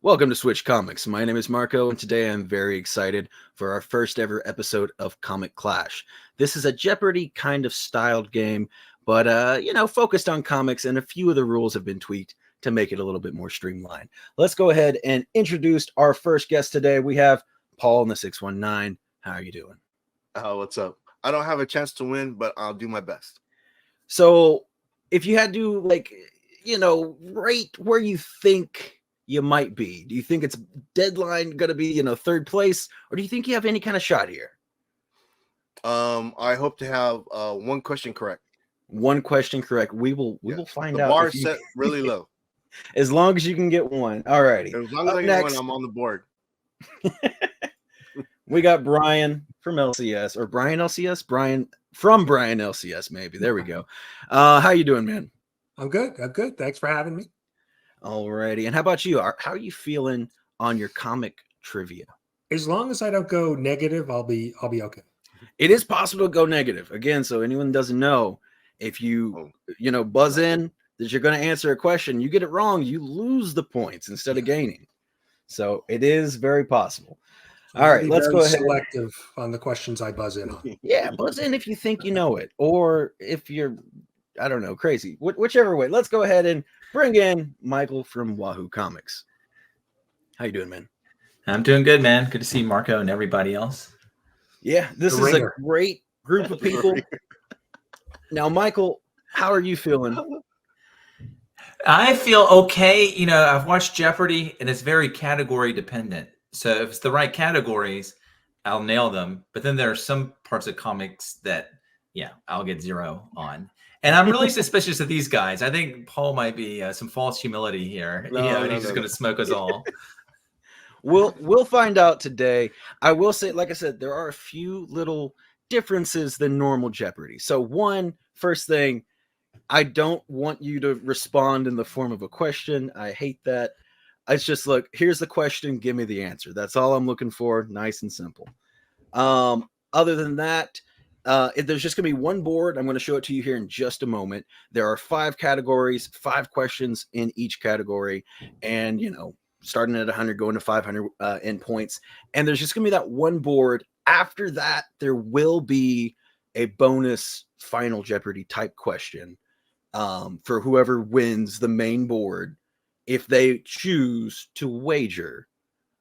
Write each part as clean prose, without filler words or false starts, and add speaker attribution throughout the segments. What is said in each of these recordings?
Speaker 1: Welcome to Switch Comics. My name is Marco, and today I'm very excited for our first ever episode of Comic Clash. This is a Jeopardy kind of styled game, but focused on comics, and a few of the rules have been tweaked to make it a little bit more streamlined. Let's go ahead and introduce our first guest today. We have Paul in the 619. How are you doing?
Speaker 2: What's up? I don't have a chance to win, but I'll do my best.
Speaker 1: So, if you had to, rate where you think you might be, do you think it's deadline going to be, third place, or do you think you have any kind of shot here?
Speaker 2: I hope to have one question correct.
Speaker 1: One question correct. We will find out.
Speaker 2: The bar set really low.
Speaker 1: As long as you can get one. All righty.
Speaker 2: As long as I get one, I'm on the board.
Speaker 1: We got Brian from LCS, or Brian-LCS? Brian from Brian-LCS, maybe. There we go. How you doing, man?
Speaker 3: I'm good. Thanks for having me.
Speaker 1: Alrighty. And how about you? How are you feeling on your comic trivia?
Speaker 3: As long as I don't go negative, I'll be okay.
Speaker 1: It is possible to go negative. Again, so anyone doesn't know, if you buzz in that you're going to answer a question, you get it wrong, you lose the points instead of gaining. So it is very possible. All right, let's go ahead.
Speaker 3: Selective on the questions I buzz in on.
Speaker 1: Yeah, buzz in if you think you know it, or if you're, I don't know, crazy. Whichever way. Let's go ahead and bring in Michael from Wahoo Comics. How you doing, man?
Speaker 4: I'm doing good, man. Good to see Marco and everybody else.
Speaker 1: Yeah, this is a great group of people. Now, Michael, how are you feeling?
Speaker 4: I feel okay. I've watched Jeopardy, and it's very category dependent. So if it's the right categories, I'll nail them. But then there are some parts of comics that, I'll get 0 on. And I'm really suspicious of these guys. I think Paul might be some false humility here. He's just going to smoke us all.
Speaker 1: We'll find out today. I will say, like I said, there are a few little differences than normal Jeopardy. So first thing, I don't want you to respond in the form of a question. I hate that. It's just, look, here's the question, give me the answer. That's all I'm looking for. Nice and simple. Other than that, there's just going to be one board. I'm going to show it to you here in just a moment. There are 5 categories, 5 questions in each category. And, starting at 100, going to 500 in points. And there's just going to be that one board. After that, there will be a bonus Final Jeopardy type question for whoever wins the main board, if they choose to wager.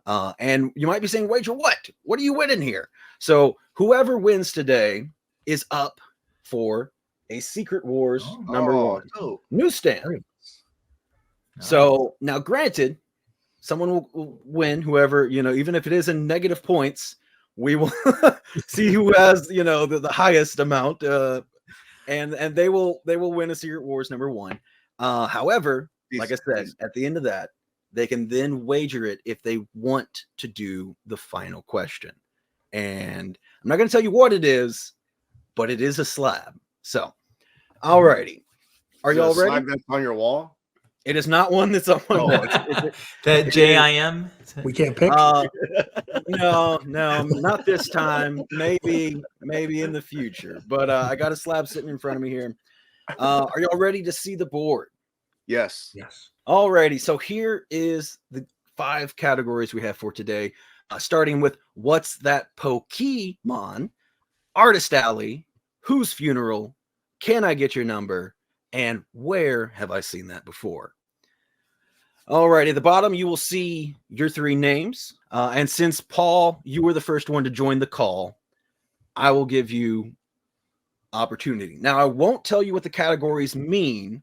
Speaker 1: And you might be saying, wager what? What are you winning here? So whoever wins today is up for a Secret Wars #1 newsstand. Nice. So now, granted, someone will win, whoever, even if it is in negative points, we will see who has, the highest amount. And they will win a Secret Wars #1. However, like I said, at the end of that, they can then wager it if they want to do the final question. And I'm not going to tell you what it is, but it is a slab. So, all righty. Are you all ready?
Speaker 2: Slab that's on your wall?
Speaker 1: It is not one that's on my wall.
Speaker 4: That JIM?
Speaker 3: We can't pick?
Speaker 1: No, not this time. Maybe in the future. But I got a slab sitting in front of me here. Are y'all ready to see the board?
Speaker 2: Yes.
Speaker 1: Alrighty, so here is the 5 categories we have for today, starting with What's That Pokemon, Artist Alley, Whose Funeral, Can I Get Your Number, and Where Have I Seen That Before? Alrighty, at the bottom you will see your 3 names, and since Paul, you were the first one to join the call, I will give you opportunity. Now, I won't tell you what the categories mean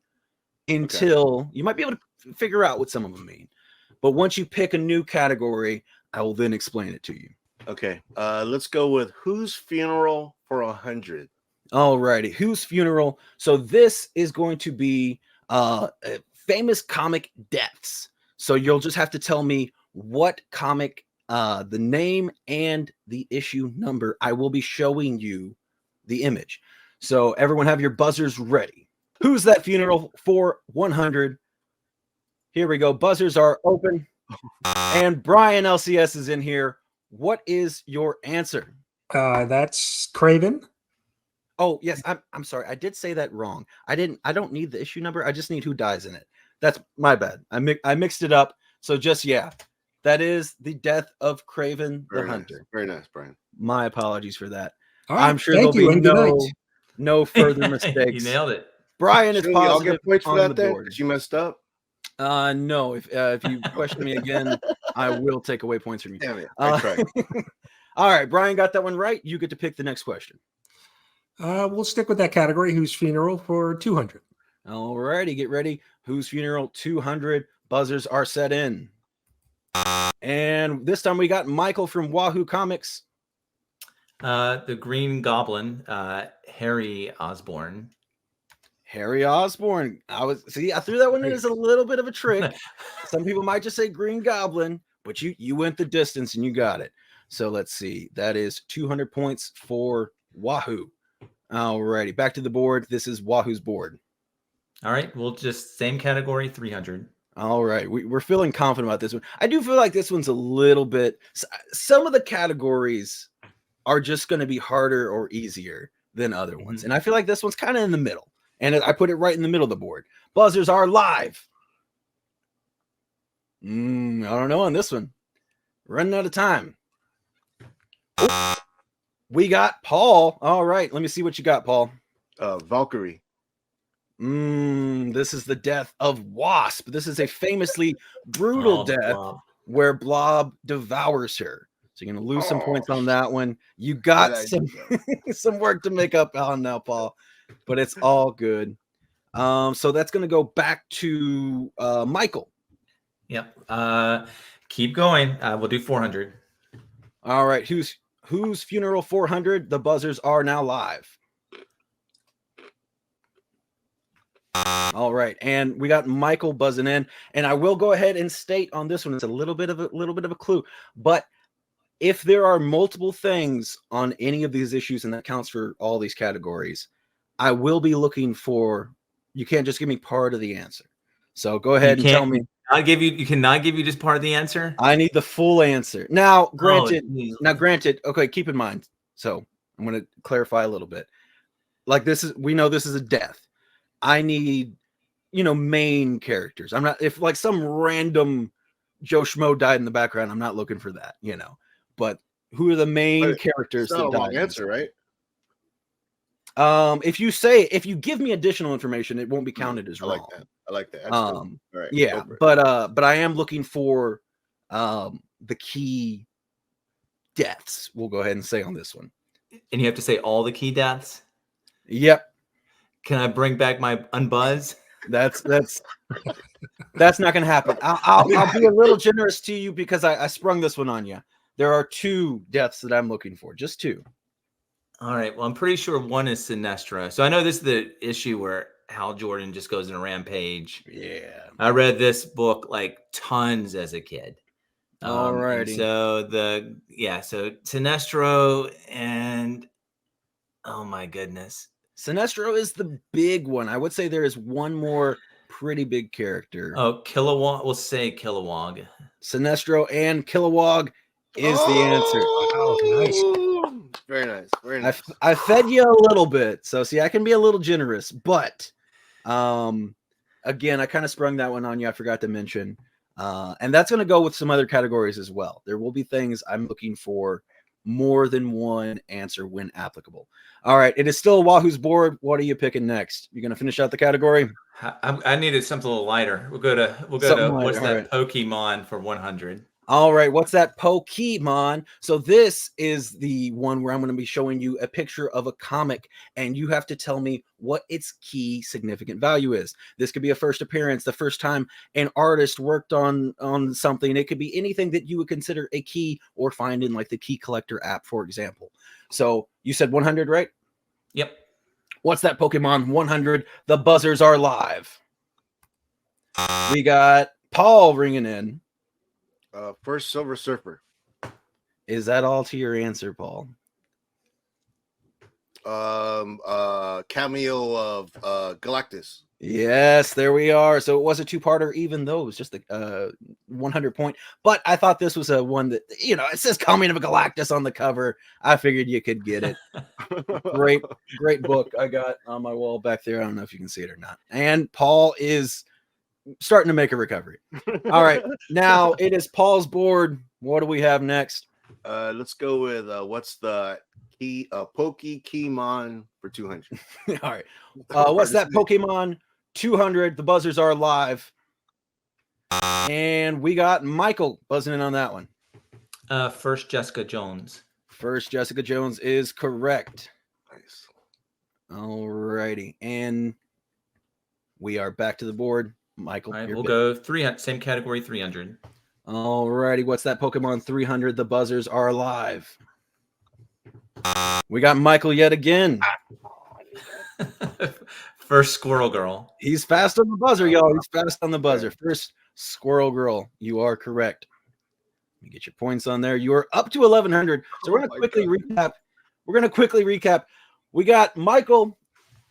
Speaker 1: until you might be able to figure out what some of them mean. But once you pick a new category, I will then explain it to you.
Speaker 2: Okay. Let's go with Whose Funeral for 100.
Speaker 1: All righty. Whose Funeral. So this is going to be famous comic deaths. So you'll just have to tell me what comic, the name and the issue number. I will be showing you the image. So everyone have your buzzers ready. Who's That Funeral for 100? Here we go. Buzzers are open. And Brian-LCS is in here. What is your answer?
Speaker 3: That's Craven.
Speaker 1: Oh, yes. I'm sorry. I did say that wrong. I don't need the issue number. I just need who dies in it. That's my bad. I mixed it up. So just, That is the death of Craven the
Speaker 2: Very nice.
Speaker 1: Hunter.
Speaker 2: Very nice, Brian.
Speaker 1: My apologies for that.
Speaker 3: All right,
Speaker 1: I'm sure
Speaker 3: thank
Speaker 1: there'll
Speaker 3: you
Speaker 1: be
Speaker 3: and good night.
Speaker 1: no further
Speaker 4: You
Speaker 1: mistakes.
Speaker 4: nailed it.
Speaker 1: Brian is
Speaker 2: Shouldn't we all
Speaker 1: positive
Speaker 2: get points for
Speaker 1: on
Speaker 2: that
Speaker 1: the
Speaker 2: then?
Speaker 1: board.
Speaker 2: Because you messed up.
Speaker 1: No, if you question me again, I will take away points from you.
Speaker 2: Damn it. I tried.
Speaker 1: All right, Brian got that one right. You get to pick the next question.
Speaker 3: We'll stick with that category. Whose funeral for 200?
Speaker 1: All righty, get ready. Whose funeral 200 buzzers are set in. And this time we got Michael from Wahoo Comics.
Speaker 4: The Green Goblin, Harry Osborn.
Speaker 1: Harry Osborn. I threw that one in as a little bit of a trick. Some people might just say Green Goblin, but you went the distance and you got it. So let's see. That is 200 points for Wahoo. All righty, back to the board. This is Wahoo's board.
Speaker 4: All right, we'll just same category, 300.
Speaker 1: All right, we're feeling confident about this one. I do feel like this one's a little bit. Some of the categories are just going to be harder or easier than other ones, and I feel like this one's kind of in the middle. And I put it right in the middle of the board. Buzzers are live. I don't know on this one. Running out of time. Oh, we got Paul. All right, let me see what you got, Paul.
Speaker 2: Valkyrie.
Speaker 1: This is the death of Wasp. This is a famously brutal death
Speaker 4: Blob.
Speaker 1: where Blob devours her. So you're going to lose some points on that one. You got some work to make up on now, Paul, but it's all good. So that's going to go back to Michael.
Speaker 4: Yep. Keep going. We'll do 400.
Speaker 1: All right. Whose funeral 400? The buzzers are now live. All right, and we got Michael buzzing in, and I will go ahead and state on this one. It's a little bit of a clue, but if there are multiple things on any of these issues, and that counts for all these categories, I will be looking for. You can't just give me part of the answer. So go ahead and tell me.
Speaker 4: You cannot give you just part of the answer.
Speaker 1: I need the full answer. Now, granted.
Speaker 4: Oh,
Speaker 1: Granted. Okay, keep in mind. So I'm going to clarify a little bit. Like we know this is a death. I need, main characters. I'm not, if like some random Joe Schmo died in the background, I'm not looking for that, but who are the main characters?
Speaker 2: It's not a long answer, right?
Speaker 1: If you give me additional information, it won't be counted as wrong.
Speaker 2: I like that. All right,
Speaker 1: yeah, but I am looking for the key deaths. We'll go ahead and say on this one.
Speaker 4: And you have to say all the key deaths?
Speaker 1: Yep.
Speaker 4: Can I bring back my unbuzz?
Speaker 1: That's not going to happen. I'll be a little generous to you because I sprung this one on you. There are 2 deaths that I'm looking for, just 2.
Speaker 4: All right. Well, I'm pretty sure one is Sinestro. So I know this is the issue where Hal Jordan just goes in a rampage.
Speaker 1: Yeah.
Speaker 4: I read this book like tons as a kid.
Speaker 1: All righty.
Speaker 4: So Sinestro and oh my goodness.
Speaker 1: Sinestro is the big one. I would say there is one more pretty big character.
Speaker 4: Oh, Kilowog. We'll say Kilowog.
Speaker 1: Sinestro and Kilowog is the answer.
Speaker 3: Oh, nice.
Speaker 2: Very nice. Very nice.
Speaker 1: I fed you a little bit. So see, I can be a little generous, but again, I kind of sprung that one on you. I forgot to mention. And that's going to go with some other categories as well. There will be things I'm looking for more than one answer when applicable. All right, it is still Wahoo's board. What are you picking next? You're going to finish out the category?
Speaker 4: I needed something a little lighter. We'll go to what's that Pokemon for 100.
Speaker 1: All right, what's that Pokemon? So this is the one where I'm going to be showing you a picture of a comic, and you have to tell me what its key significant value is. This could be a first appearance, the first time an artist worked on something. It could be anything that you would consider a key or find in like the Key Collector app, for example. So you said 100, right?
Speaker 4: Yep.
Speaker 1: What's that Pokemon 100? The buzzers are live. We got Paul ringing in.
Speaker 2: First Silver Surfer.
Speaker 1: Is that all to your answer, Paul?
Speaker 2: Cameo of Galactus.
Speaker 1: Yes, there we are. So it was a 2-parter, even though it was just a 100 point. But I thought this was a one that, it says Coming of a Galactus on the cover. I figured you could get it. Great book I got on my wall back there. I don't know if you can see it or not. And Paul is starting to make a recovery. All right, now it is Paul's board. What do we have next?
Speaker 2: Let's go with what's the key Pokemon for 200.
Speaker 1: All right, what's that Pokemon 200? The buzzers are live, and we got Michael buzzing in on that one.
Speaker 4: First Jessica Jones.
Speaker 1: First Jessica Jones is correct.
Speaker 2: Nice.
Speaker 1: All righty, and we are back to the board. Michael,
Speaker 4: All right, we'll go 300, same category, 300.
Speaker 1: All righty, what's that Pokemon 300? The buzzers are live. We got Michael yet again.
Speaker 4: First Squirrel Girl.
Speaker 1: He's fast on the buzzer, y'all. He's fast on the buzzer. First Squirrel Girl. You are correct. Let me get your points on there. You are up to 1,100. So we're going to quickly recap. We're going to quickly recap. We got Michael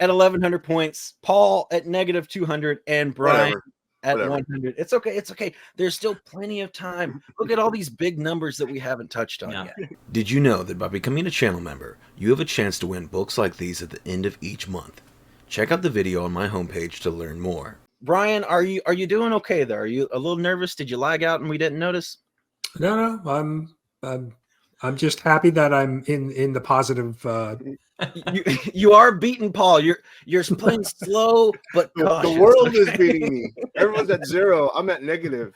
Speaker 1: at 1,100 points, Paul at negative 200, and Brian at 100. It's okay. It's okay. There's still plenty of time. Look at all these big numbers that we haven't touched on yet. Did you know that by becoming a channel member, you have a chance to win books like these at the end of each month? Check out the video on my homepage to learn more. Brian, are you doing okay there? Are you a little nervous? Did you lag out and we didn't notice?
Speaker 3: No, I'm just happy that I'm in the positive.
Speaker 1: You are beating Paul. You're playing slow, but cautious.
Speaker 2: The world is beating me. Everyone's at 0. I'm at negative.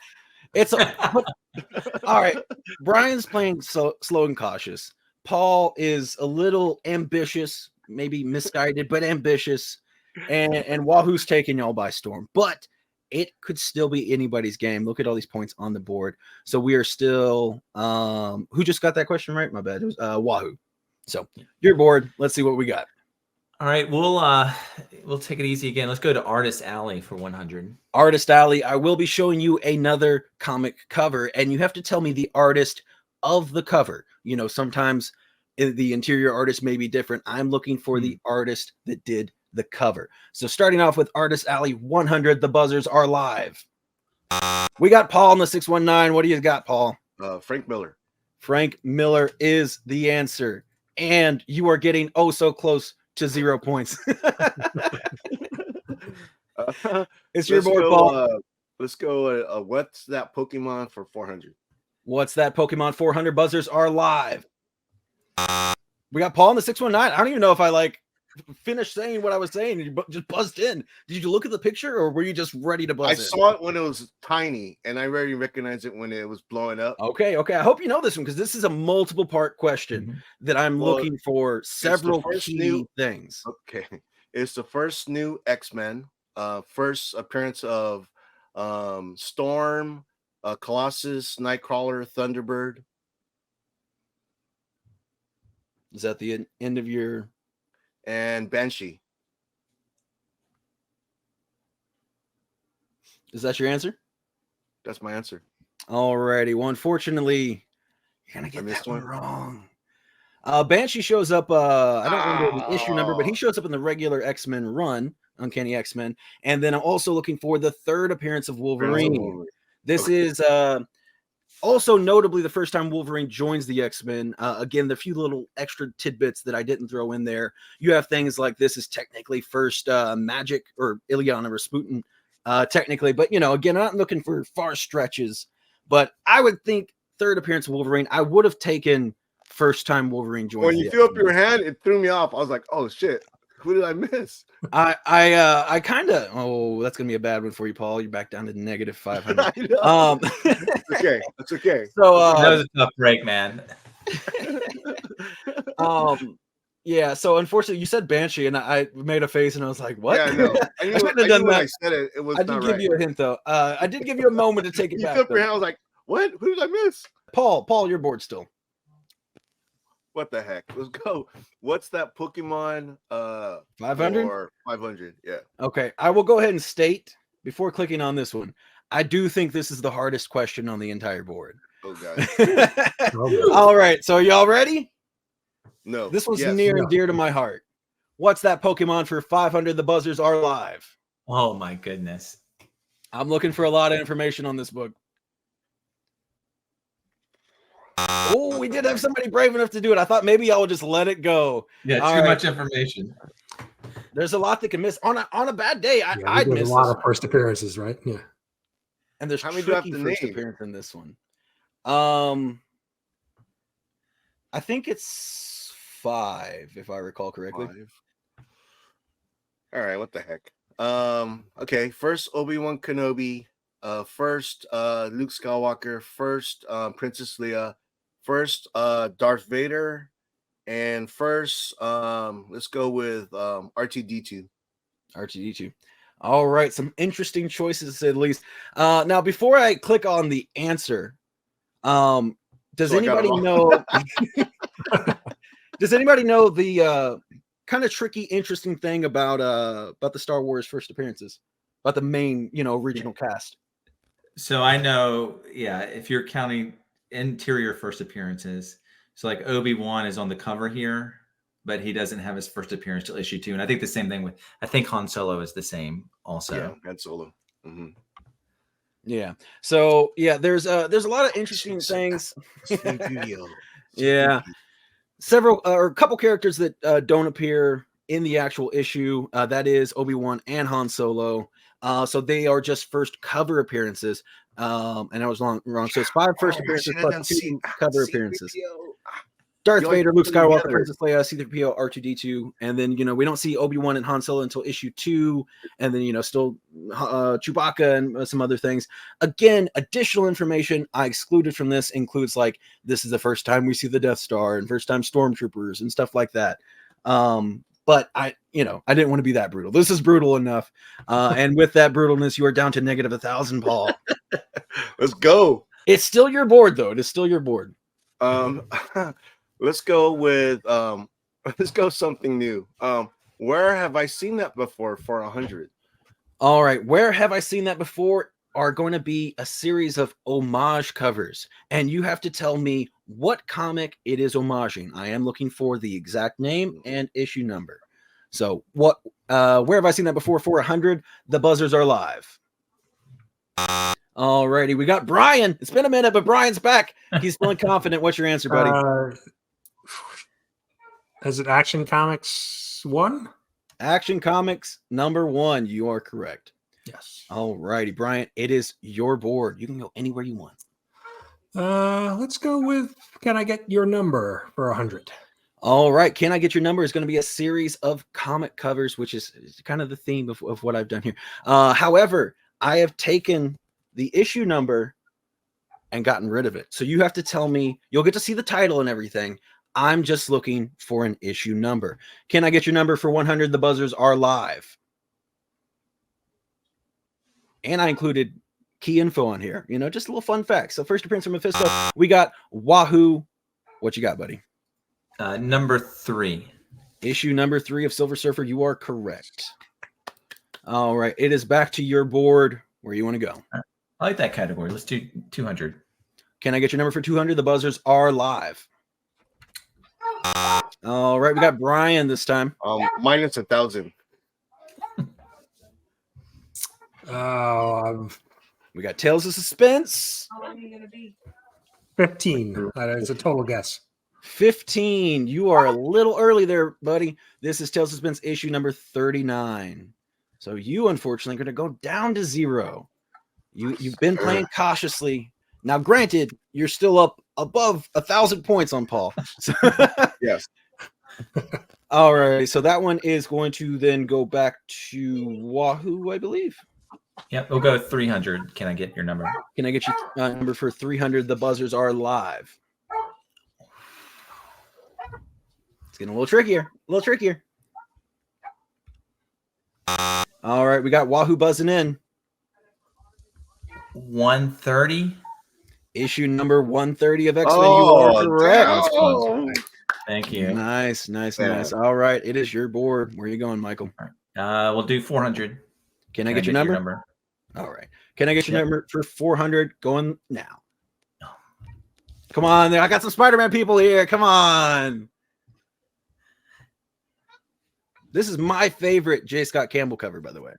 Speaker 1: All right. Brian's playing slow and cautious. Paul is a little ambitious, maybe misguided, but ambitious. And Wahoo's taking y'all by storm. But it could still be anybody's game. Look at all these points on the board. So we are still who just got that question right? My bad. It was Wahoo. So your board. Let's see what we got.
Speaker 4: All right, we'll take it easy again. Let's go to Artist Alley for 100.
Speaker 1: Artist Alley. I will be showing you another comic cover, and you have to tell me the artist of the cover. You know, sometimes the interior artist may be different. I'm looking for the artist that did the cover. So starting off with Artist Alley 100, the buzzers are live. We got Paul in the 619. What do you got, Paul?
Speaker 2: Frank Miller.
Speaker 1: Frank Miller is the answer. And you are getting oh so close to 0 points. It's your board, Paul.
Speaker 2: Let's go. What's that Pokemon for 400?
Speaker 1: What's that Pokemon 400? Buzzers are live. We got Paul in the 619. I don't even know if I finished saying what I was saying. You just buzzed in. Did you look at the picture, or were you just ready to buzz in?
Speaker 2: I saw it when it was tiny, and I already recognized it when it was blowing up.
Speaker 1: Okay. I hope you know this one, because this is a multiple part question that I'm looking for several key things.
Speaker 2: Okay. It's the first new X-Men, first appearance of Storm, Colossus, Nightcrawler, Thunderbird.
Speaker 1: Is that the end of your...
Speaker 2: And Banshee.
Speaker 1: Is that your answer?
Speaker 2: That's my answer.
Speaker 1: Alrighty. Well, unfortunately, you're gonna get that one wrong. Banshee shows up. I don't remember the issue number, but he shows up in the regular X-Men run, Uncanny X-Men, and then I'm also looking for the third appearance of Wolverine. This is also notably the first time Wolverine joins the X-Men. Again, the few little extra tidbits that I didn't throw in there. You have things like this is technically first Magic or Ilyana Rasputin, technically. But, you know, again, I'm not looking for far stretches. But I would think third appearance of Wolverine, I would have taken first time Wolverine joins.
Speaker 2: When you threw up your hand, it threw me off. I was like, oh, shit. Who did I miss?
Speaker 1: I kind of that's gonna be a bad one for you, Paul. You're back down to negative 500.
Speaker 2: It's okay. That's okay.
Speaker 1: So
Speaker 4: that was a tough break, man.
Speaker 1: Yeah. So unfortunately, you said Banshee, and I made a face, and I was like, "What?"
Speaker 2: Yeah, no. I shouldn't have done that. I said it. It was.
Speaker 1: I did give you a hint, though. I did give you a moment to take it back.
Speaker 2: You your hand. I was like, "What? Who did I miss?"
Speaker 1: Paul, you're bored still.
Speaker 2: What the heck? Let's go. What's that Pokemon?
Speaker 1: 500
Speaker 2: or 500? Yeah.
Speaker 1: Okay, I will go ahead and state before clicking on this one. I do think this is the hardest question on the entire board.
Speaker 2: Oh god.
Speaker 1: All right, so y'all ready?
Speaker 2: No.
Speaker 1: This one's near and dear to my heart. What's that Pokemon for 500? The buzzers are live.
Speaker 4: Oh my goodness.
Speaker 1: I'm looking for a lot of information on this book. Oh, we did have somebody brave enough to do it. I thought maybe y'all would just let it go.
Speaker 4: Yeah, too much information.
Speaker 1: There's a lot that can miss on a bad day.
Speaker 3: Yeah,
Speaker 1: I'd
Speaker 3: there's
Speaker 1: miss
Speaker 3: a lot
Speaker 1: this
Speaker 3: of
Speaker 1: one.
Speaker 3: first appearances, right? Yeah.
Speaker 1: And there's
Speaker 2: How many do I have
Speaker 1: tricky
Speaker 2: to
Speaker 1: first
Speaker 2: name?
Speaker 1: appearance in this one. I think it's 5, if I recall correctly.
Speaker 2: 5. All right, what the heck? Okay, first Obi-Wan Kenobi, first Luke Skywalker, first Princess Leia, first Darth Vader, and first let's go with R2D2.
Speaker 1: R2D2. All right, some interesting choices to say the least. Now, before I click on the answer, does
Speaker 2: So I got
Speaker 1: anybody
Speaker 2: it wrong.
Speaker 1: know? Does anybody know the kind of tricky, interesting thing about the Star Wars first appearances, about the main, original cast?
Speaker 4: So I know, yeah, if you're counting interior first appearances, so like Obi-Wan is on the cover here, but he doesn't have his first appearance till issue 2. And I think the same thing with, I think Han Solo is the same also.
Speaker 2: Yeah, Han Solo. Mm-hmm.
Speaker 1: Yeah. So yeah, there's a lot of interesting things. Yeah. Several or a couple characters that don't appear in the actual issue. That is Obi-Wan and Han Solo. So they are just first cover appearances. And I was wrong. So it's 5 first appearances plus 2 cover appearances. Darth Vader, Luke Skywalker, Princess Leia, C-3PO, R2D2, and then we don't see Obi-Wan and Han Solo until issue 2, and then still Chewbacca and some other things. Again, additional information I excluded from this includes like this is the first time we see the Death Star and first time stormtroopers and stuff like that. But I didn't want to be that brutal. This is brutal enough, and with that brutalness, you are down to -1,000, Paul.
Speaker 2: Let's go.
Speaker 1: It's still your board, though. It is still your board.
Speaker 2: Let's go with let's go something new. Where have I seen that before for 100?
Speaker 1: All right, where have I seen that before are going to be a series of homage covers, and you have to tell me what comic it is homaging. I am looking for the exact name and issue number. So where have I seen that before for 100? The buzzers are live. All righty, we got Brian. It's been a minute, but Brian's back. He's feeling confident. What's your answer, buddy?
Speaker 3: Is it Action Comics 1?
Speaker 1: Action Comics number 1. You are correct.
Speaker 3: Yes.
Speaker 1: All righty, Brian. It is your board. You can go anywhere you want.
Speaker 3: Let's go with, can I get your number for 100?
Speaker 1: All right. Can I get your number? Is going to be a series of comic covers, which is kind of the theme of what I've done here. However, I have taken the issue number and gotten rid of it. So you have to tell me, you'll get to see the title and everything. I'm just looking for an issue number. Can I get your number for 100? The buzzers are live. And I included key info on here, just a little fun fact. So first appearance from Mephisto, we got Wahoo. What you got, buddy?
Speaker 4: Number 3.
Speaker 1: Issue number 3 of Silver Surfer. You are correct. All right. It is back to your board. Where you want to go?
Speaker 4: I like that category. Let's do 200.
Speaker 1: Can I get your number for 200? The buzzers are live. All right. We got Brian this time.
Speaker 2: -1,000.
Speaker 1: We got Tales of Suspense.
Speaker 5: How long are you going to be?
Speaker 3: 15. That is a total guess.
Speaker 1: 15. You are a little early there, buddy. This is Tales of Suspense issue number 39. So you, unfortunately, are going to go down to 0. You've been playing cautiously. Now, granted, you're still up above 1,000 points on Paul. So
Speaker 2: Yes.
Speaker 1: all right. So that one is going to then go back to Wahoo, I believe.
Speaker 4: Yep, we'll go 300. Can I get your number?
Speaker 1: Can I get your number for 300? The buzzers are live. It's getting a little trickier. All right. We got Wahoo buzzing in.
Speaker 4: 130.
Speaker 1: Issue number 130 of X-Men. You are correct.
Speaker 4: That's close. Thank you.
Speaker 1: Nice. All right. It is your board. Where are you going, Michael?
Speaker 4: We'll do 400.
Speaker 1: Can I get your number? All right. Can I get your number for 400 going now? Come on. I got some Spider-Man people here. Come on. This is my favorite J. Scott Campbell cover, by the way.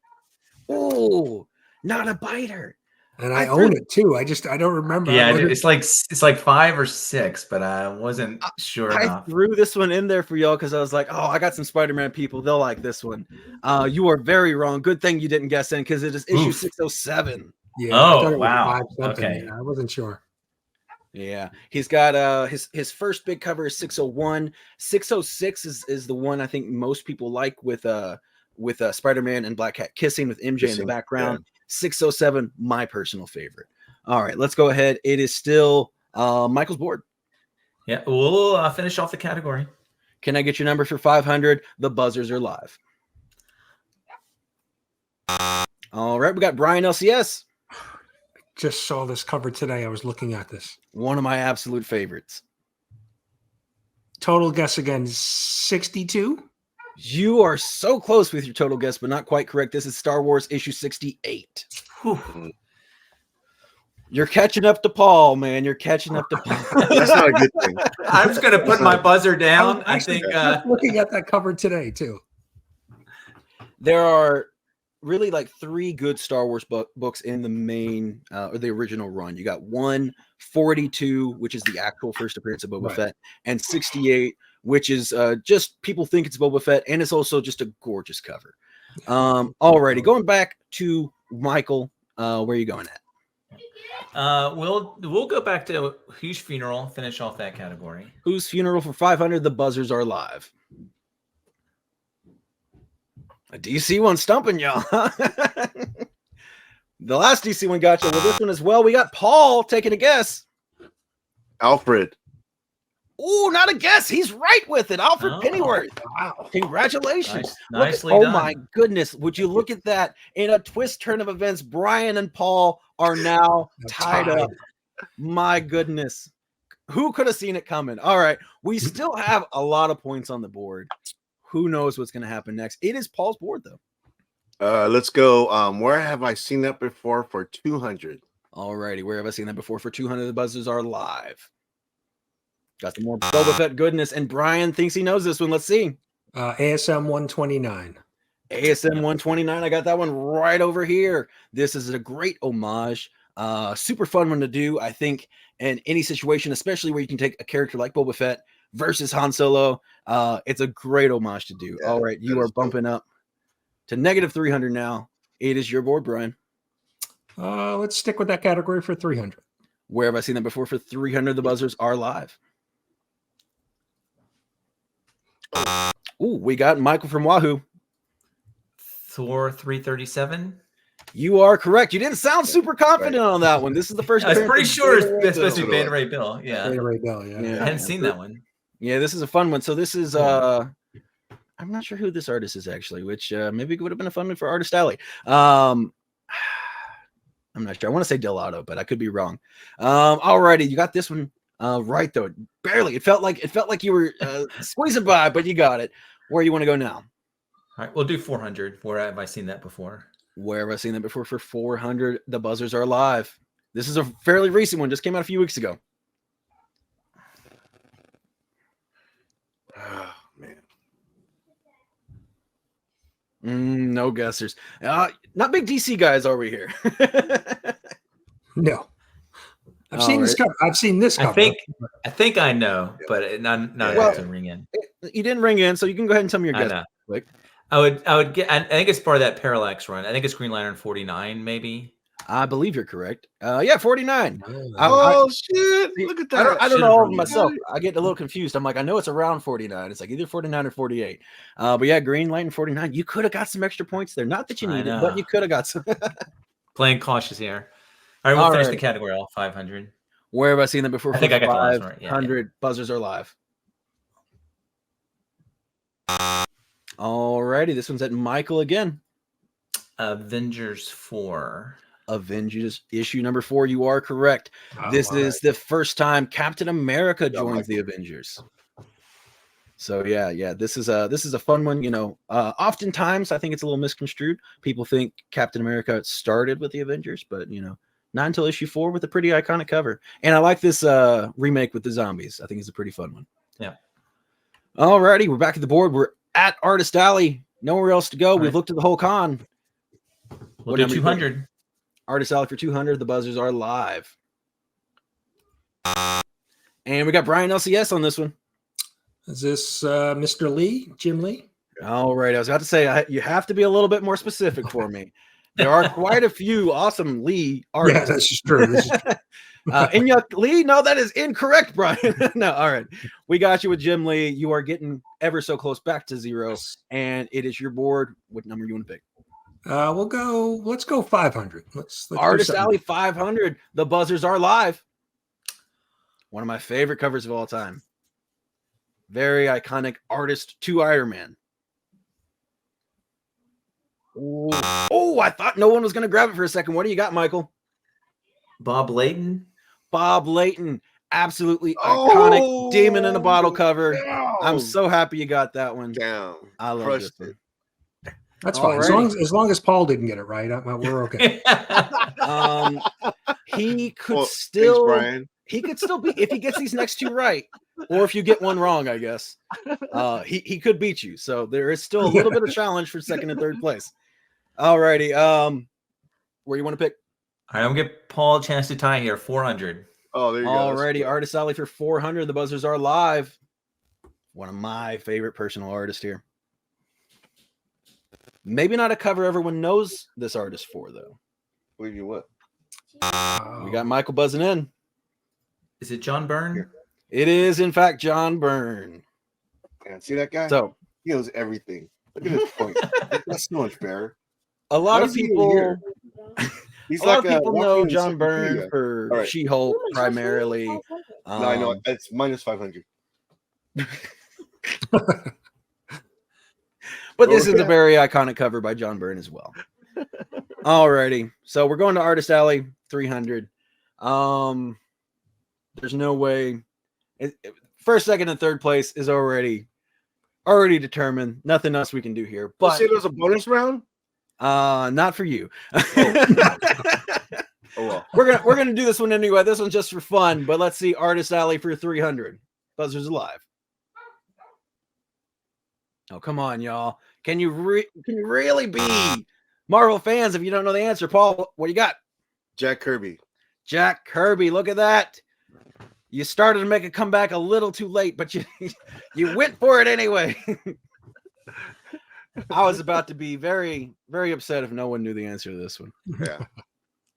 Speaker 1: Oh, not a biter.
Speaker 3: And I own it too. I don't remember.
Speaker 4: Yeah, it's like 5 or 6, but I wasn't sure
Speaker 1: I
Speaker 4: enough.
Speaker 1: threw this one in there for y'all because I was like, oh, I got some Spider-Man people. They'll like this one. You are very wrong. Good thing you didn't guess in because it is issue 607.
Speaker 3: Yeah. I thought it was
Speaker 4: wow.
Speaker 3: 5 something.
Speaker 4: Okay.
Speaker 3: Yeah, I wasn't sure.
Speaker 1: Yeah, he's got his first big cover is 601. 606 is the one I think most people like with Spider-Man and Black Cat kissing with MJ in the background. Yeah. 607, my personal favorite. All right, let's go ahead. It is still Michael's board.
Speaker 4: Yeah, we'll finish off the category.
Speaker 1: Can I get your number for 500? The buzzers are live. All right, we got Brian-LCS.
Speaker 3: Just saw this cover today. I was looking at this.
Speaker 1: One of my absolute favorites.
Speaker 3: Total guess again, 62?
Speaker 1: You are so close with your total guess, but not quite correct. This is Star Wars issue 68. Whew. You're catching up to Paul, man. You're catching up to Paul.
Speaker 2: That's not a good thing.
Speaker 4: I'm just going to put my buzzer down. I think
Speaker 3: looking at that cover today, too.
Speaker 1: There are really like 3 good Star Wars books in the main or the original run. You got 142, which is the actual first appearance of Boba Fett, and 68, which is just people think it's Boba Fett, and it's also just a gorgeous cover. Alrighty, going back to Michael, where are you going at?
Speaker 4: We'll go back to Whose Funeral, finish off that category.
Speaker 1: Whose Funeral for 500? The buzzers are live. A DC one stumping y'all. The last DC one got you. Well, this one as well. We got Paul taking a guess.
Speaker 2: Alfred.
Speaker 1: Oh, not a guess. He's right with it. Alfred Pennyworth. Wow. Congratulations.
Speaker 4: Nicely done.
Speaker 1: Oh, my goodness. Would you look at that? In a twist turn of events, Brian and Paul are now tied up. My goodness. Who could have seen it coming? All right. We still have a lot of points on the board. Who knows what's going to happen next? It is Paul's board, though.
Speaker 2: Let's go. Where have I seen that before for 200?
Speaker 1: All righty. Where have I seen that before for 200? The buzzers are live. Got some more Boba Fett goodness, and Brian thinks he knows this one. Let's see.
Speaker 3: ASM 129.
Speaker 1: ASM 129. I got that one right over here. This is a great homage. Super fun one to do, I think, in any situation, especially where you can take a character like Boba Fett versus Han Solo. It's a great homage to do. Yeah, all right, you are bumping up to negative 300 now. It is your board, Brian.
Speaker 3: Let's stick with that category for 300.
Speaker 1: Where have I seen that before? For 300, the buzzers are live. Ooh, we got Michael from Wahoo.
Speaker 4: Thor 337.
Speaker 1: You are correct. You didn't sound super confident on that one. This is the first.
Speaker 4: I was pretty sure it's supposed to be Beta Ray Bill. Yeah.
Speaker 3: Beta Ray Bill, yeah.
Speaker 4: I hadn't seen that one.
Speaker 1: Yeah, this is a fun one. So this is I'm not sure who this artist is actually, which maybe would have been a fun one for Artist Alley. I'm not sure. I want to say Delato, but I could be wrong. Alrighty, you got this one right though. Barely. It felt like you were squeezing by, but you got it. Where you want to go now?
Speaker 4: All right, we'll do 400. Where have I seen that before?
Speaker 1: Where have I seen that before? For 400, the buzzers are live. This is a fairly recent one. Just came out a few weeks ago.
Speaker 2: Oh, man.
Speaker 1: No guessers. Not big DC guys, are we here?
Speaker 3: No. I've seen this cover. I've seen this cover.
Speaker 4: I think I know, but not enough to ring in.
Speaker 1: You didn't ring in, so you can go ahead and tell me your guess. Quick.
Speaker 4: I would get. I think it's part of that Parallax run. I think it's Green Lantern 49, maybe.
Speaker 1: I believe you're correct. Yeah, 49.
Speaker 2: Oh shit! Look at that.
Speaker 1: I don't know all of them myself. I get a little confused. I'm like, I know it's around 49. It's like either 49 or 48. But yeah, Green Lantern 49. You could have got some extra points there. Not that you needed, but you could have got some.
Speaker 4: Playing cautious here. All right, we'll finish the category off 500.
Speaker 1: Where have I seen that before?
Speaker 4: I think I got the last one right.
Speaker 1: 500 buzzers are live. Alrighty, this one's at Michael again.
Speaker 4: Avengers 4.
Speaker 1: Avengers issue number 4. You are correct. This is the first time Captain America joins the Avengers. So yeah, this is a fun one. You know, oftentimes I think it's a little misconstrued. People think Captain America started with the Avengers, but you know, not until issue 4 with a pretty iconic cover. And I like this remake with the zombies. I think it's a pretty fun one.
Speaker 4: Yeah.
Speaker 1: Alrighty, we're back at the board. We're at Artist Alley. Nowhere else to go. We've looked at the whole con.
Speaker 4: We'll do 200.
Speaker 1: Artist Alley for 200. The buzzers are live. And we got Brian-LCS on this one.
Speaker 3: Is this Mr. Lee, Jim Lee?
Speaker 1: All right. I was about to say, you have to be a little bit more specific for me. There are quite a few awesome Lee artists.
Speaker 3: Yeah, this is true. This is true.
Speaker 1: Inyuk Lee? No, that is incorrect, Brian. No, all right. We got you with Jim Lee. You are getting ever so close back to 0, and it is your board. What number you want to pick?
Speaker 3: Let's go 500. Let's
Speaker 1: Artist Alley 500. The buzzers are live. One of my favorite covers of all time. Very iconic artist to Iron Man. Oh, I thought no one was going to grab it for a second. What do you got, Michael?
Speaker 4: Bob Layton.
Speaker 1: Bob Layton. Absolutely iconic demon in a bottle cover.
Speaker 2: Down.
Speaker 1: I'm so happy you got that one.
Speaker 2: Down.
Speaker 1: I love
Speaker 2: Crushed
Speaker 1: this one.
Speaker 3: That's fine. As long as Paul didn't get it right, we're okay.
Speaker 1: He could
Speaker 2: Well,
Speaker 1: still
Speaker 2: thanks, Brian.
Speaker 1: he could still be if he gets these next two right, or if you get one wrong, I guess. He could beat you. So there is still a little bit of challenge for second and third place. All righty. Where you want to pick?
Speaker 4: All right, I'm gonna give Paul a chance to tie here. 400.
Speaker 2: Oh, there you go.
Speaker 1: Alrighty, Artist Alley for 400. The buzzers are live. One of my favorite personal artists here. Maybe not a cover everyone knows this artist for, though.
Speaker 2: Believe you what?
Speaker 1: We got Michael buzzing in.
Speaker 4: Is it John Byrne?
Speaker 1: It is, in fact, John Byrne.
Speaker 2: Man, see that guy?
Speaker 1: So
Speaker 2: He knows everything. Look at his point. That's so unfair.
Speaker 1: a lot
Speaker 2: Why
Speaker 1: of
Speaker 2: is he even
Speaker 1: people,
Speaker 2: here? He's
Speaker 1: a lot
Speaker 2: like
Speaker 1: of people know
Speaker 2: walking
Speaker 1: John Byrne
Speaker 2: encyclopedia.
Speaker 1: for
Speaker 2: All right.
Speaker 1: She-Hulk primarily.
Speaker 2: No, I know. It's minus 500.
Speaker 1: But this is a
Speaker 2: Okay.
Speaker 1: very iconic cover by John Byrne as well. Alrighty, so we're going to Artist Alley 300. There's no way. First, second, and third place is already determined. Nothing else we can do here.
Speaker 2: You
Speaker 1: But
Speaker 2: say there's a bonus round?
Speaker 1: not for you.
Speaker 2: Oh well.
Speaker 1: We're gonna do this one anyway. This one's just for fun. But let's see Artist Alley for 300. Buzzers alive. Oh, come on, y'all. Can you really be Marvel fans if you don't know the answer? Paul, what do you got?
Speaker 2: Jack Kirby.
Speaker 1: Jack Kirby. Look at that. You started to make a comeback a little too late, but you went for it anyway. I was about to be very, very upset if no one knew the answer to this one.
Speaker 2: Yeah.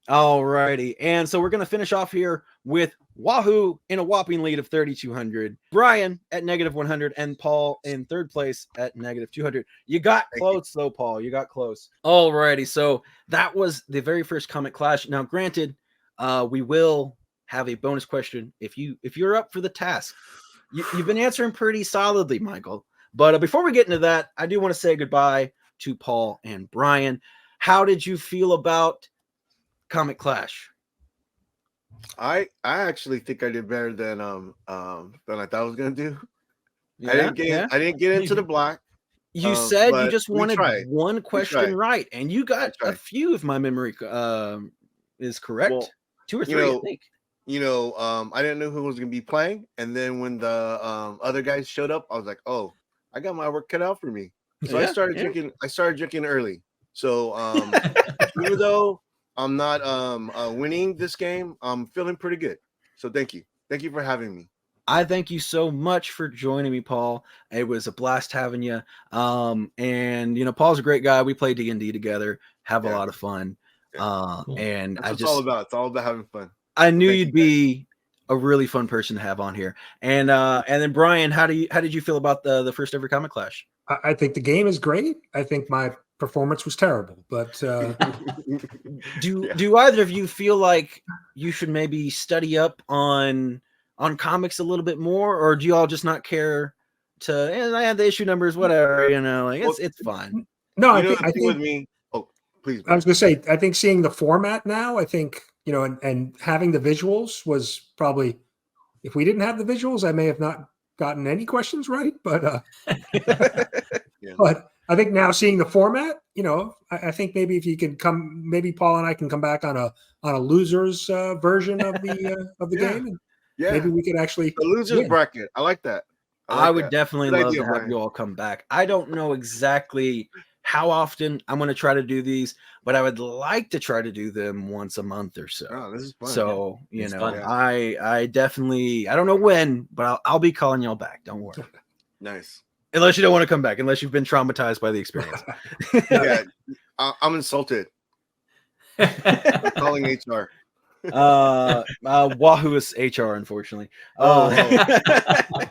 Speaker 1: All righty. And so we're going to finish off here with Wahoo in a whopping lead of 3,200. Brian at -100 and Paul in third place at -200. You got close though, Paul. You got close. All righty. So that was the very first Comic Clash. Now, granted, we will have a bonus question if you're up for the task. You've been answering pretty solidly, Michael. But before we get into that, I do want to say goodbye to Paul and Brian. How did you feel about Comic Clash?
Speaker 2: I actually think I did better than I thought I was gonna do.
Speaker 1: Yeah,
Speaker 2: I didn't get into the black.
Speaker 1: You said you
Speaker 2: but
Speaker 1: just
Speaker 2: we
Speaker 1: wanted
Speaker 2: tried.
Speaker 1: one question right, and you got a
Speaker 2: tried.
Speaker 1: few, if my memory is correct.
Speaker 2: Well,
Speaker 1: 2 or 3,
Speaker 2: you
Speaker 1: I think.
Speaker 2: I didn't know who was gonna be playing, and then when the other guys showed up, I was like, oh, I got my work cut out for me. So I started drinking early. So even though I'm not winning this game, I'm feeling pretty good. So thank you for having me.
Speaker 1: I thank you so much for joining me, Paul. It was a blast having you. And Paul's a great guy. We play D&D together, have a lot of fun. And
Speaker 2: That's what it's all about. It's all about having fun.
Speaker 1: I knew you'd be a really fun person to have on here. And then Brian, how did you feel about the first ever Comic Clash?
Speaker 3: I think the game is great. I think my performance was terrible, but
Speaker 1: do either of you feel like you should maybe study up on comics a little bit more, or do you all just not care to I have the issue numbers, whatever, it's fine.
Speaker 3: No,
Speaker 2: I
Speaker 3: I think
Speaker 2: with me. Oh, please.
Speaker 3: I was going to say, I think seeing the format now, I think, and having the visuals was probably, if we didn't have the visuals, I may have not gotten any questions right, but but I think now seeing the format, I think maybe if you can maybe Paul and I can come back on a losers version of the game. And maybe we could actually
Speaker 2: the losers bracket. I like that.
Speaker 1: I would definitely
Speaker 2: Good
Speaker 1: love
Speaker 2: idea,
Speaker 1: to have
Speaker 2: Brian.
Speaker 1: you all come back. I don't know exactly how often I'm going to try to do these, but I would like to try to do them once a month or so.
Speaker 2: Oh, this is fun.
Speaker 1: So,
Speaker 4: It's
Speaker 1: you know,
Speaker 4: fun.
Speaker 1: I definitely, I don't know when, but I'll be calling y'all back. Don't worry.
Speaker 2: Nice.
Speaker 1: Unless you don't want to come back, unless you've been traumatized by the experience.
Speaker 2: Yeah, I'm insulted. I'm calling HR.
Speaker 1: Wahoo is HR, unfortunately.
Speaker 2: Oh.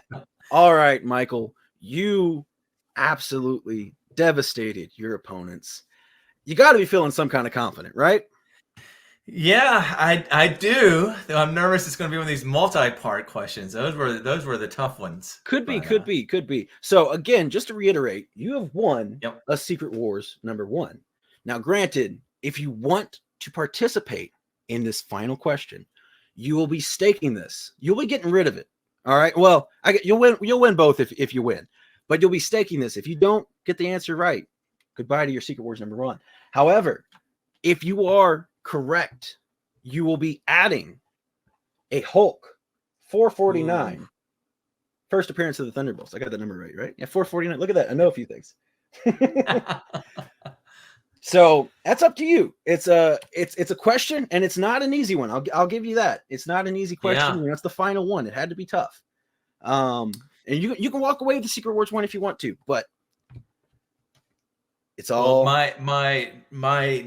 Speaker 1: All right, Michael, you absolutely devastated your opponents. You got to be feeling some kind of confident, right?
Speaker 4: Yeah, I do. I'm nervous. It's going to be one of these multi-part questions. Those were the tough ones.
Speaker 1: Could be. So again, just to reiterate, you have won
Speaker 4: Yep.
Speaker 1: a Secret Wars #1. Now, granted, if you want to participate in this final question, you will be staking this. You'll be getting rid of it. All right. Well, you'll win both if you win, but you'll be staking this. If you don't get the answer right, goodbye to your Secret Wars #1. However, if you are correct, you will be adding a Hulk 449. Ooh. First appearance of the Thunderbolts. I got the number right? Yeah, 449. Look at that. I know a few things. So that's up to you. It's a question, and it's not an easy one. I'll give you that. It's not an easy question. Yeah. That's the final one. It had to be tough. And you can walk away with the Secret Wars one if you want to, but it's all
Speaker 4: my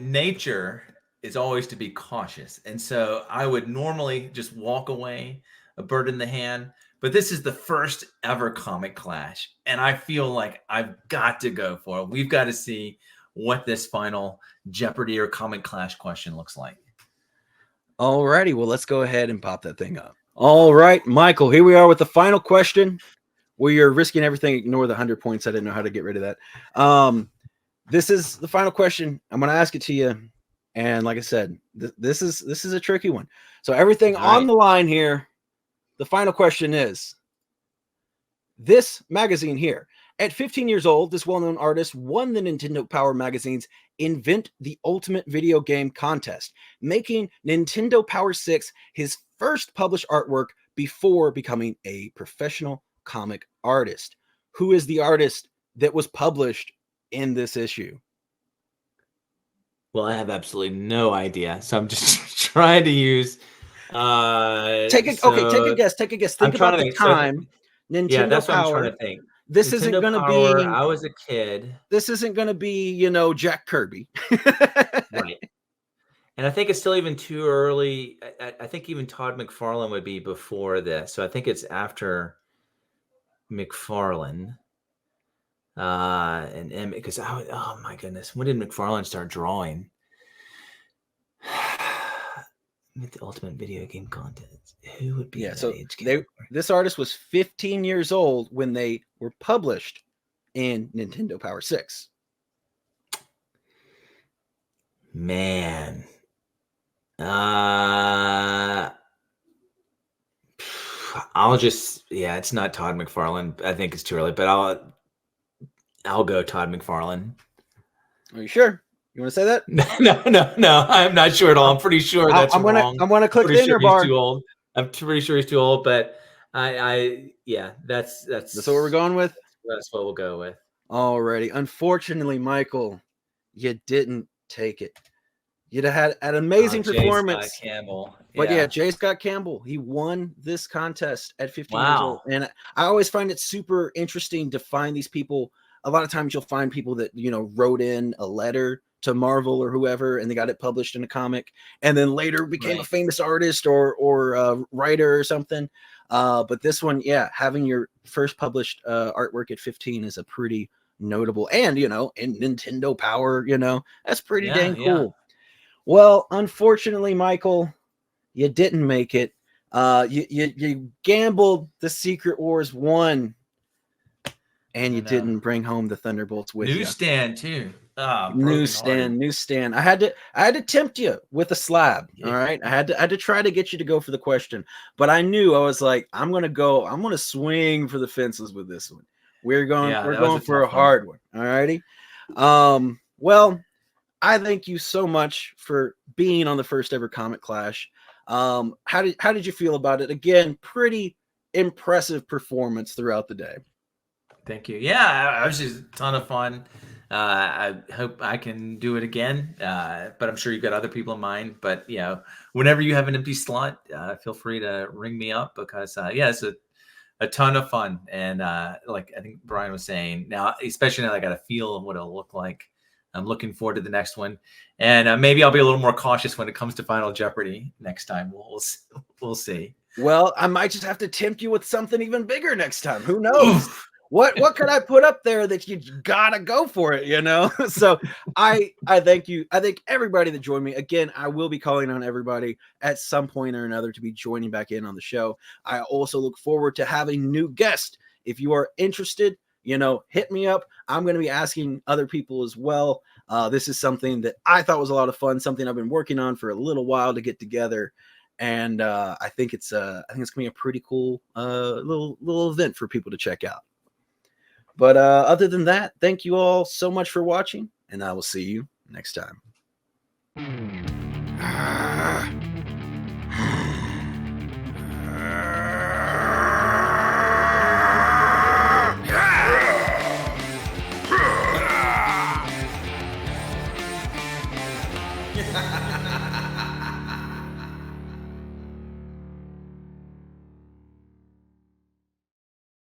Speaker 4: nature is always to be cautious, and so I would normally just walk away, a bird in the hand. But this is the first ever comic clash, and I feel like I've got to go for it. We've got to see what this final Jeopardy or comic clash question looks like.
Speaker 1: All righty, well, let's go ahead and pop that thing up. All right, Michael, here we are with the final question where you're risking everything. Ignore the 100 points. I didn't know how to get rid of that. This is the final question. I'm going to ask it to you. And like I said, this is a tricky one. So everything on the line here, the final question is this magazine here. At 15 years old, this well-known artist won the Nintendo Power Magazine's Invent the Ultimate Video Game contest, making Nintendo Power 6 his first published artwork before becoming a professional comic artist. Who is the artist that was published in this issue?
Speaker 4: Well, I have absolutely no idea, so I'm just trying to use.
Speaker 1: Take a guess. Think about the time. Nintendo
Speaker 4: yeah, that's
Speaker 1: Power.
Speaker 4: What I'm trying to think.
Speaker 1: This
Speaker 4: Nintendo
Speaker 1: isn't going to be.
Speaker 4: I was a kid.
Speaker 1: This isn't going to be, Jack Kirby.
Speaker 4: Right. And I think it's still even too early. I think even Todd McFarlane would be before this. So I think it's after McFarlane. And because oh my goodness, when did McFarlane start drawing? The Ultimate Video Game content. Who would be that age category?
Speaker 1: This artist was 15 years old when they were published in Nintendo Power 6.
Speaker 4: Man. I'll just it's not Todd McFarlane. I think it's too early, but I'll go Todd McFarlane.
Speaker 1: Are you sure? You want to say that?
Speaker 4: No. I'm not sure at all. I'm pretty sure that's wrong.
Speaker 1: I'm gonna click the inner bar.
Speaker 4: He's too old. I'm pretty sure he's too old, but that's
Speaker 1: what we're going with.
Speaker 4: That's what we'll go with.
Speaker 1: Alrighty. Unfortunately, Michael, you didn't take it. You'd have had an amazing performance.
Speaker 4: J. Scott Campbell.
Speaker 1: But J. Scott Campbell, he won this contest at 15 years old. And I always find it super interesting to find these people. A lot of times you'll find people that, wrote in a letter to Marvel or whoever, and they got it published in a comic, and then later became a famous artist or a writer or something. But this one, having your first published artwork at 15 is a pretty notable, and in Nintendo Power, that's pretty dang cool. Yeah. Well, unfortunately, Michael, you didn't make it. You gambled the Secret Wars 1, and you didn't bring home the Thunderbolts with you.
Speaker 4: Newsstand too.
Speaker 1: Newsstand. I had to tempt you with a slab. All right. I had to try to get you to go for the question, but I knew, I was like, I'm going to swing for the fences with this one. We're going for a hard one. All righty. Well, I thank you so much for being on the first ever Comic Clash. How did you feel about it? Again, pretty impressive performance throughout the day.
Speaker 4: Thank you. Yeah, it was just a ton of fun. I hope I can do it again, but I'm sure you've got other people in mind. But whenever you have an empty slot, feel free to ring me up because it's a ton of fun. And like I think Brian was saying, now especially now I got a feel of what it'll look like. I'm looking forward to the next one, and maybe I'll be a little more cautious when it comes to Final Jeopardy next time. We'll see.
Speaker 1: Well, I might just have to tempt you with something even bigger next time. Who knows? What could I put up there that you gotta go for it, So I thank you. I thank everybody that joined me. Again, I will be calling on everybody at some point or another to be joining back in on the show. I also look forward to having new guests. If you are interested, hit me up. I'm going to be asking other people as well. This is something that I thought was a lot of fun, something I've been working on for a little while to get together. And I think it's going to be a pretty cool little event for people to check out. But other than that, thank you all so much for watching, and I will see you next time.